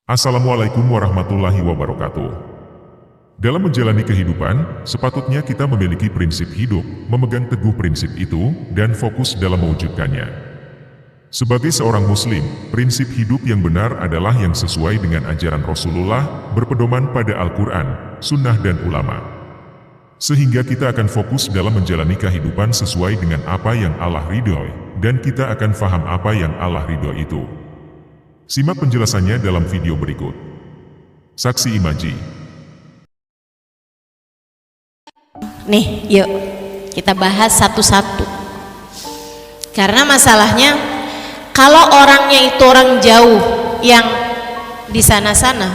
Assalamualaikum warahmatullahi wabarakatuh. Dalam menjalani kehidupan, sepatutnya kita memiliki prinsip hidup, memegang teguh prinsip itu, dan fokus dalam mewujudkannya. Sebagai seorang muslim, prinsip hidup yang benar adalah yang sesuai dengan ajaran Rasulullah, berpedoman pada Al-Quran, Sunnah dan ulama. Sehingga kita akan fokus dalam menjalani kehidupan sesuai dengan apa yang Allah ridhoi, dan kita akan faham apa yang Allah ridhoi itu. Simak penjelasannya dalam video berikut. Saksi Imaji. Nih, yuk kita bahas satu-satu. Karena masalahnya, kalau orangnya itu orang jauh yang di sana-sana,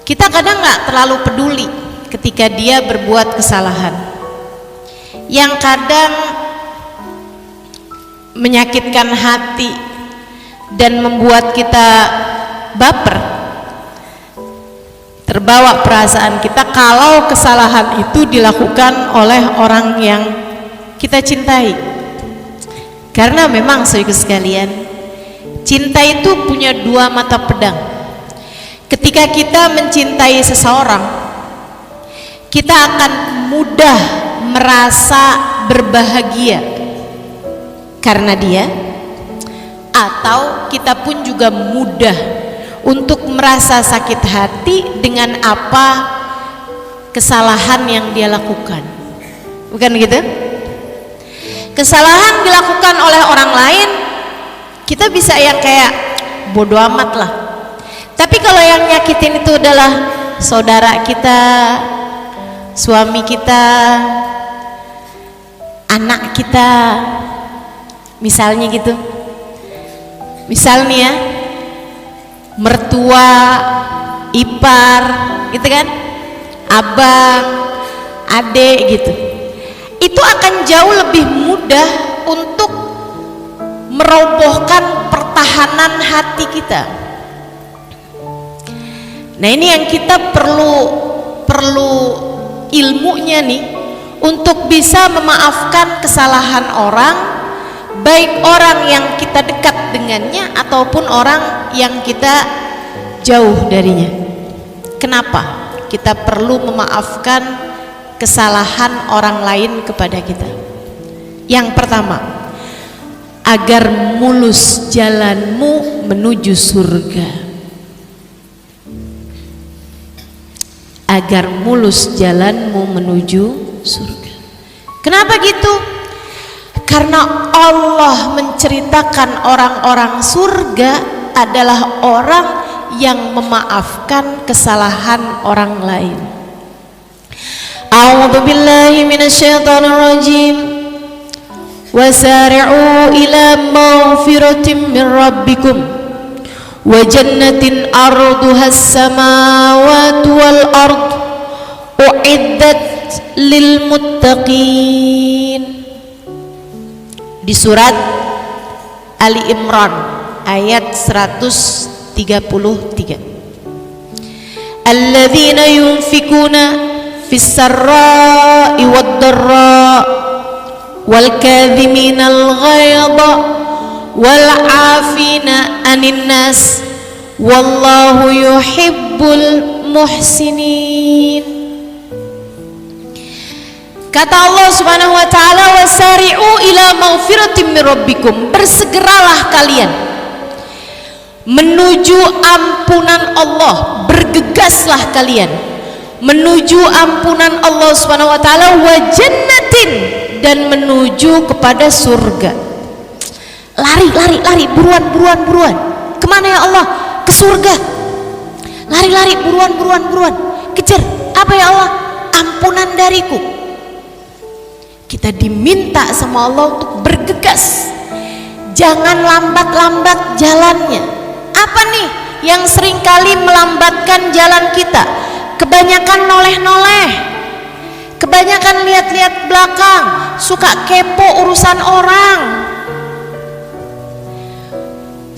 kita kadang nggak terlalu peduli ketika dia berbuat kesalahan. Yang kadang menyakitkan hati dan membuat kita baper, terbawa perasaan kita kalau kesalahan itu dilakukan oleh orang yang kita cintai. Karena memang saudara sekalian, cinta itu punya dua mata pedang. Ketika kita mencintai seseorang, kita akan mudah merasa berbahagia karena dia, atau kita pun juga mudah untuk merasa sakit hati dengan apa kesalahan yang dia lakukan. Bukan gitu? Kesalahan dilakukan oleh orang lain, kita bisa yang kayak bodoh amat lah. Tapi kalau yang nyakitin itu adalah saudara kita, suami kita, anak kita, misalnya gitu. Misalnya ya, mertua, ipar, gitu kan, abang, adek gitu. Itu akan jauh lebih mudah untuk merobohkan pertahanan hati kita. Nah, ini yang kita perlu ilmunya nih untuk bisa memaafkan kesalahan orang, baik orang yang kita dekat dengannya ataupun orang yang kita jauh darinya. Kenapa kita perlu memaafkan kesalahan orang lain kepada kita? Yang pertama, agar mulus jalanmu menuju surga. Agar mulus jalanmu menuju surga. Kenapa gitu? Karena Allah menceritakan orang-orang surga adalah orang yang memaafkan kesalahan orang lain. A'udzu billahi minasyaitonir rajim. Wasari'u ila maghfiratin min rabbikum wa jannatin arduhas samawati wal ard u'iddat lil muttaqin. Di surat Ali Imran ayat 133. Alladzina yunfikuna fis sarra'i wad dharra wal kadhiminal ghaidha wal 'afina 'anil nas wallahu yuhibbul muhsinin. Kata Allah Subhanahu wa taala, wasari'u ila maghfiratin min rabbikum, bersegeralah kalian menuju ampunan Allah, bergegaslah kalian menuju ampunan Allah Subhanahu wa taala, wa jannatin, dan menuju kepada surga. Lari, buruan. Kemana ya Allah? Ke surga. Lari, buruan. Kejar. Apa ya Allah? Ampunan dariku. Kita diminta sama Allah untuk bergegas, jangan lambat-lambat jalannya. Apa nih yang seringkali melambatkan jalan kita? Kebanyakan noleh-noleh, kebanyakan lihat-lihat belakang, suka kepo urusan orang,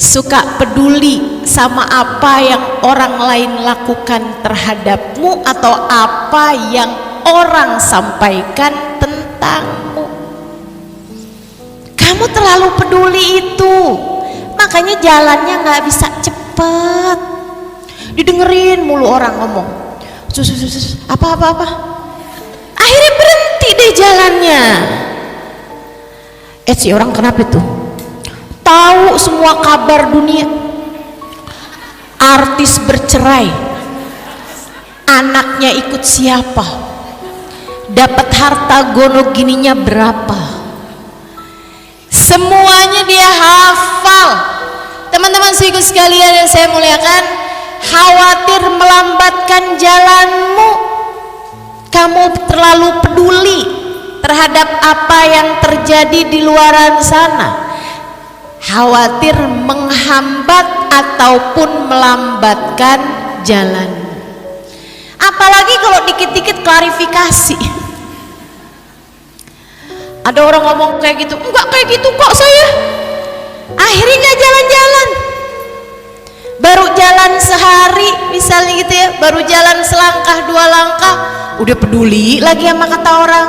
suka peduli sama apa yang orang lain lakukan terhadapmu atau apa yang orang sampaikan tentangmu. Kamu terlalu peduli itu, makanya jalannya nggak bisa cepat. didengerin mulu orang ngomong. Apa. Akhirnya berhenti deh jalannya. Si orang kenapa tuh? Tahu semua kabar dunia. Artis bercerai, anaknya ikut siapa, dapat harta gono gininya berapa, semuanya dia hafal. Teman-teman seiku sekalian yang saya muliakan, khawatir melambatkan jalanmu, kamu terlalu peduli terhadap apa yang terjadi di luaran sana, khawatir menghambat ataupun melambatkan jalan. Apalagi kalau dikit-dikit klarifikasi. Ada orang ngomong kayak gitu, enggak kayak gitu kok saya. Akhirnya nggak jalan-jalan. Baru jalan sehari misalnya gitu ya, baru jalan selangkah dua langkah, udah peduli lagi sama kata orang,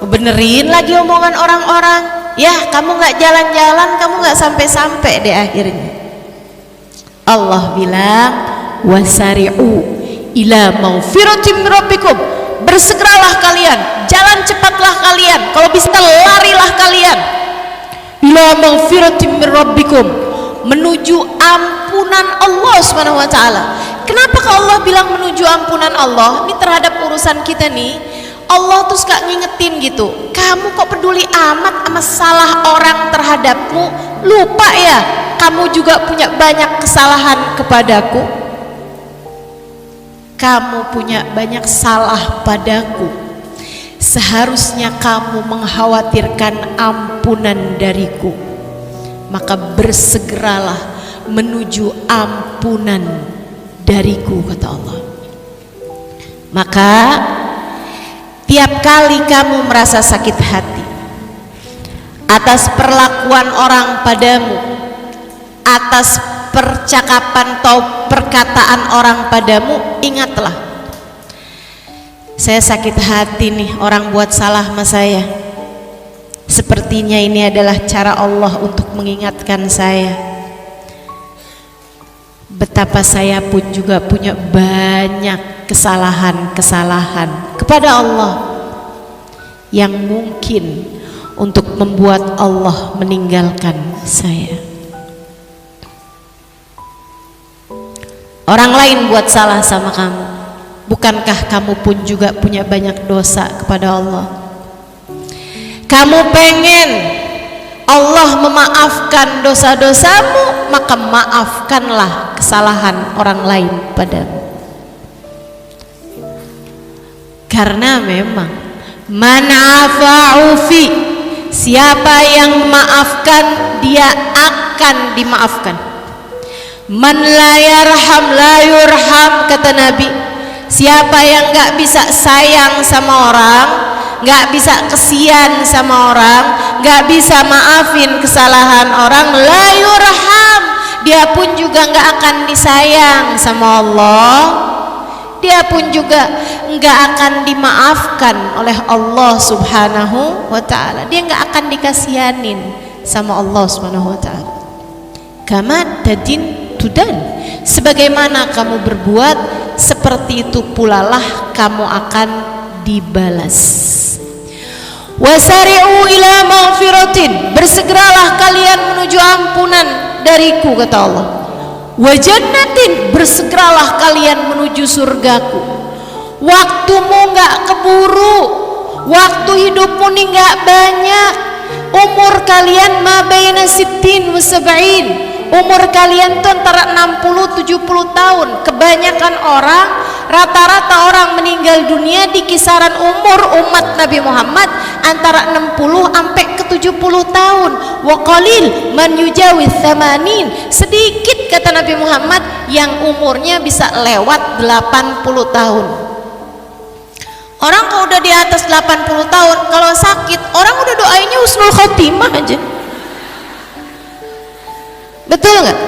benerin lagi omongan orang-orang. Ya kamu nggak jalan-jalan, kamu nggak sampai-sampai deh akhirnya. Allah bilang wasari'u ila maghfiratin min rabbikum, bersegeralah kalian, jalan cepatlah kalian, kalau bisa larilah kalian, ila maghfiratin min rabbikum, menuju ampunan Allah Subhanahu wa taala. Kenapa kalau Allah bilang menuju ampunan Allah? Ini terhadap urusan kita nih, Allah tuh suka ngingetin gitu, kamu kok peduli amat sama salah orang terhadapmu, lupa ya kamu juga punya banyak kesalahan kepadaku, kamu punya banyak salah padaku, seharusnya kamu mengkhawatirkan ampunan dariku, maka bersegeralah menuju ampunan dariku, kata Allah. Maka tiap kali kamu merasa sakit hati atas perlakuan orang padamu, atas percakapan atau perkataan orang padamu, ingatlah, saya sakit hati nih, orang buat salah sama saya. Sepertinya ini adalah cara Allah untuk mengingatkan saya betapa saya pun juga punya banyak kesalahan-kesalahan kepada Allah yang mungkin untuk membuat Allah meninggalkan saya. Orang lain buat salah sama kamu, bukankah kamu pun juga punya banyak dosa kepada Allah? Kamu pengen Allah memaafkan dosa-dosamu, maka maafkanlah kesalahan orang lain padamu. Karena memang man afa'ufi, siapa yang memaafkan dia akan dimaafkan. Man la yarham la yurham, kata Nabi, siapa yang gak bisa sayang sama orang, gak bisa kesian sama orang, gak bisa maafin kesalahan orang, la yurham, dia pun juga gak akan disayang sama Allah, dia pun juga gak akan dimaafkan oleh Allah Subhanahu wa ta'ala, dia gak akan dikasihanin sama Allah Subhanahu wa ta'ala. Kama tadin tudan, sebagaimana kamu berbuat, seperti itu pula lah kamu akan dibalas. Wasari'u ila maghfiratin, bersegeralah kalian menuju ampunan dariku, kata Allah. Wa jannatin, bersegeralah kalian menuju surgaku. Waktumu gak keburu, waktu hidupmu nih gak banyak. Umur kalian ma baina sittin wa sab'in, umur kalian tuh antara 60-70 tahun. Kebanyakan orang, rata-rata orang meninggal dunia di kisaran umur umat Nabi Muhammad antara 60 sampai ke 70 tahun. Wa qalil man yujawiz 80, sedikit kata Nabi Muhammad yang umurnya bisa lewat 80 tahun. Orang kalau udah di atas 80 tahun, kalau sakit orang udah doainnya husnul khotimah aja. Betul nggak?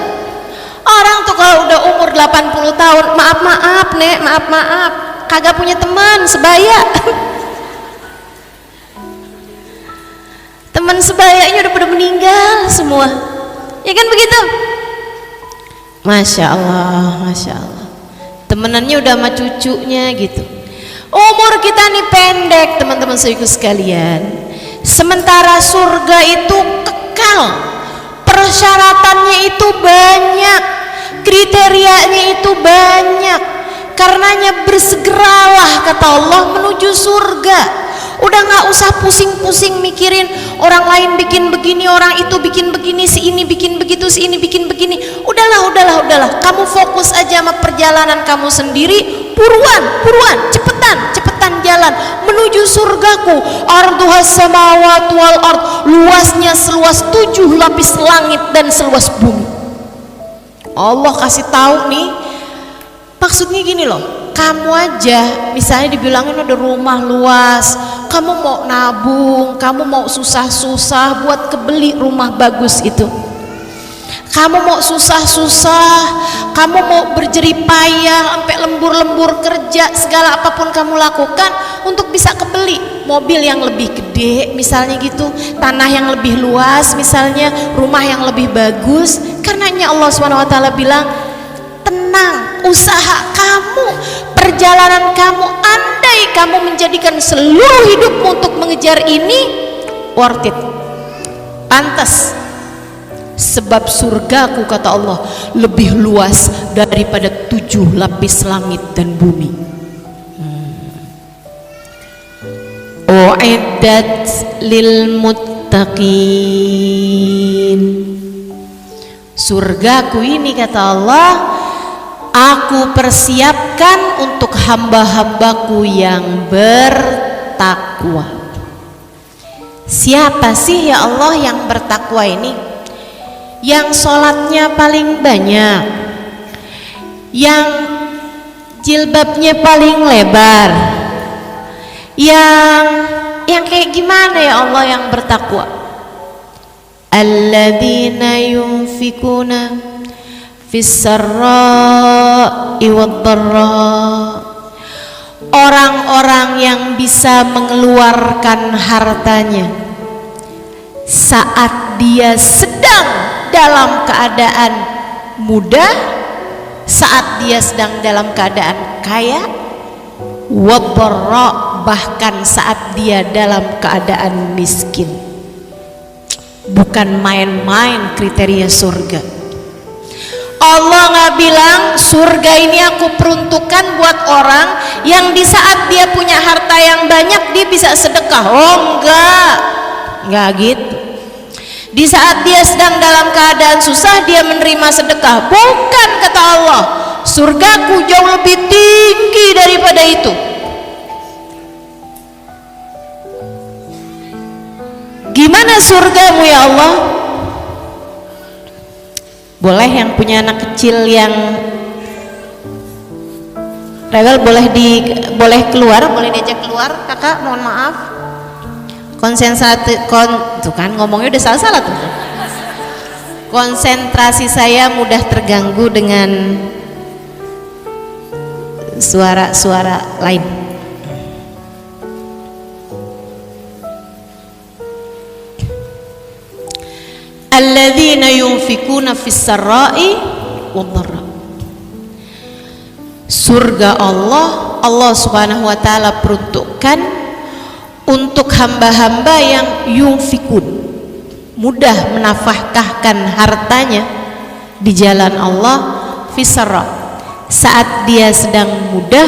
Orang tuh kalau udah umur 80 tahun, maaf nek, maaf, kagak punya teman sebaya. Teman sebayanya udah pada meninggal semua, ya kan begitu? Masya Allah, Masya Allah. temenannya udah sama cucunya gitu. Umur kita nih pendek teman-teman saudaraku sekalian, sementara surga itu kekal, persyaratannya itu banyak, kriterianya itu banyak. Karenanya bersegeralah kata Allah menuju surga. Udah gak usah pusing-pusing mikirin orang lain bikin begini, orang itu bikin begini, si ini bikin begitu, si ini bikin begini. Udahlah, kamu fokus aja sama perjalanan kamu sendiri. Buruan, cepetan jalan menuju surgaku. Arduhas samawati wal ard, luasnya seluas 7 lapis langit dan seluas bumi. Allah kasih tahu nih, maksudnya gini loh, kamu aja misalnya dibilangin ada rumah luas, kamu mau nabung, kamu mau susah-susah buat kebeli rumah bagus itu, kamu mau susah-susah, kamu mau berjerih payah sampai lembur-lembur kerja, segala apapun kamu lakukan untuk bisa kebeli mobil yang lebih gede misalnya gitu, tanah yang lebih luas misalnya, rumah yang lebih bagus. Karenanya Allah SWT bilang, tenang, usaha kamu, perjalanan kamu, andai kamu menjadikan seluruh hidupmu untuk mengejar ini, worth it, pantas. Sebab surgaku kata Allah lebih luas daripada 7 lapis langit dan bumi. U'iddat lil muttaqin. Surgaku ini kata Allah, aku persiapkan untuk hamba-hambaku yang bertakwa. Siapa sih ya Allah yang bertakwa ini? Yang sholatnya paling banyak, yang jilbabnya paling lebar, yang kayak gimana ya Allah yang bertakwa? Alladzina yunfikuna fis-sarra'i wad-dharra, orang-orang yang bisa mengeluarkan hartanya saat dia sedang dalam keadaan mudah, saat dia sedang dalam keadaan kaya, wad-dharra, bahkan saat dia dalam keadaan miskin. Bukan main-main kriteria surga. Allah nggak bilang surga ini aku peruntukkan buat orang yang di saat dia punya harta yang banyak dia bisa sedekah. Oh enggak gitu. Di saat dia sedang dalam keadaan susah dia menerima sedekah. Bukan kata Allah, surgaku jauh lebih tinggi daripada itu. Gimana surgamu ya Allah? Boleh yang punya anak kecil yang rebel boleh keluar, boleh diajak keluar, kakak mohon maaf. Tuh kan ngomongnya udah salah tuh. Konsentrasi saya mudah terganggu dengan suara-suara lain. Alladzina yunfikuna fis-sarra'i wad-dharra. Surga Allah Subhanahu wa taala peruntukkan untuk hamba-hamba yang yunfikun, mudah menafkahkan hartanya di jalan Allah, fis-sarra, saat dia sedang mudah,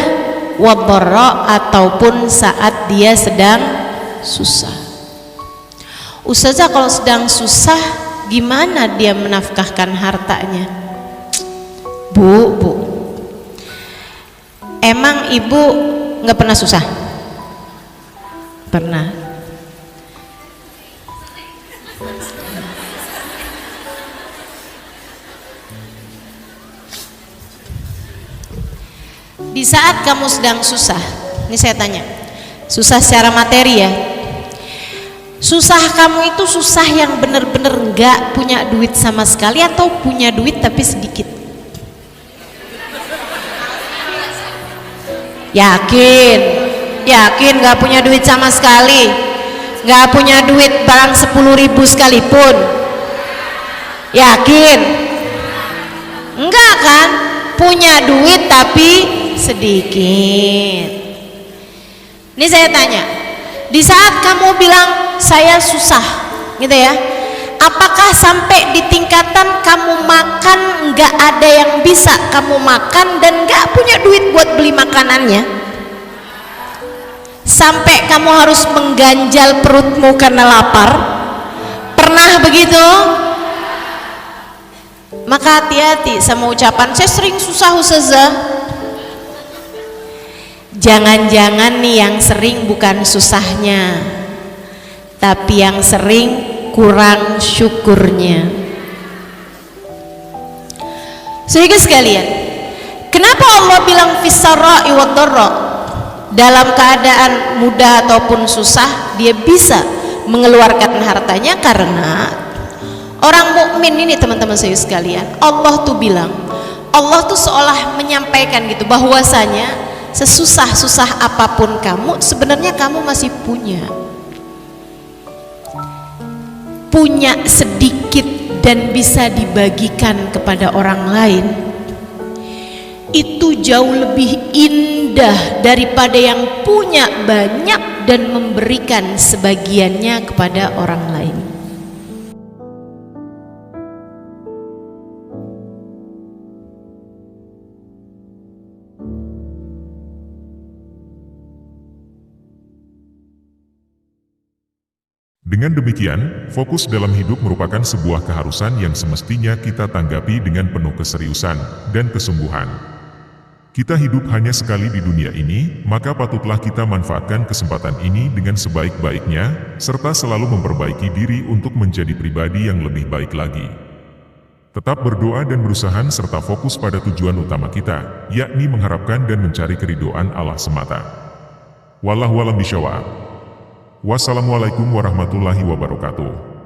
wad-dharra, ataupun saat dia sedang susah. Ustazah, kalau sedang susah gimana dia menafkahkan hartanya? Bu, emang ibu nggak pernah susah? Pernah. Di saat kamu sedang susah, ini saya tanya, susah secara materi ya, susah kamu itu susah yang bener-bener nggak punya duit sama sekali atau punya duit tapi sedikit? Yakin nggak punya duit sama sekali, nggak punya duit barang 10.000 sekalipun? Yakin? Enggak kan? punya duit tapi sedikit. Ini saya tanya, di saat kamu bilang saya susah gitu ya, apakah sampai di tingkatan kamu makan nggak ada yang bisa kamu makan dan nggak punya duit buat beli makanannya, sampai kamu harus mengganjal perutmu karena lapar? Pernah begitu? Maka hati-hati sama ucapan saya sering susah ustazah. Jangan-jangan nih yang sering bukan susahnya, tapi yang sering kurang syukurnya. Saudara sekalian, kenapa Allah bilang fis-sarra'i wad-dharra? Dalam keadaan mudah ataupun susah dia bisa mengeluarkan hartanya, karena orang mukmin ini teman-teman saya sekalian, Allah tuh bilang, Allah tuh seolah menyampaikan gitu bahwasanya sesusah-susah apapun kamu, sebenarnya kamu masih punya sedikit dan bisa dibagikan kepada orang lain. Itu jauh lebih indah daripada yang punya banyak dan memberikan sebagiannya kepada orang lain. Dengan demikian, fokus dalam hidup merupakan sebuah keharusan yang semestinya kita tanggapi dengan penuh keseriusan dan kesungguhan. Kita hidup hanya sekali di dunia ini, maka patutlah kita manfaatkan kesempatan ini dengan sebaik-baiknya, serta selalu memperbaiki diri untuk menjadi pribadi yang lebih baik lagi. Tetap berdoa dan berusaha serta fokus pada tujuan utama kita, yakni mengharapkan dan mencari keridhaan Allah semata. Wallahu a'lam bishawab. Wassalamualaikum warahmatullahi wabarakatuh.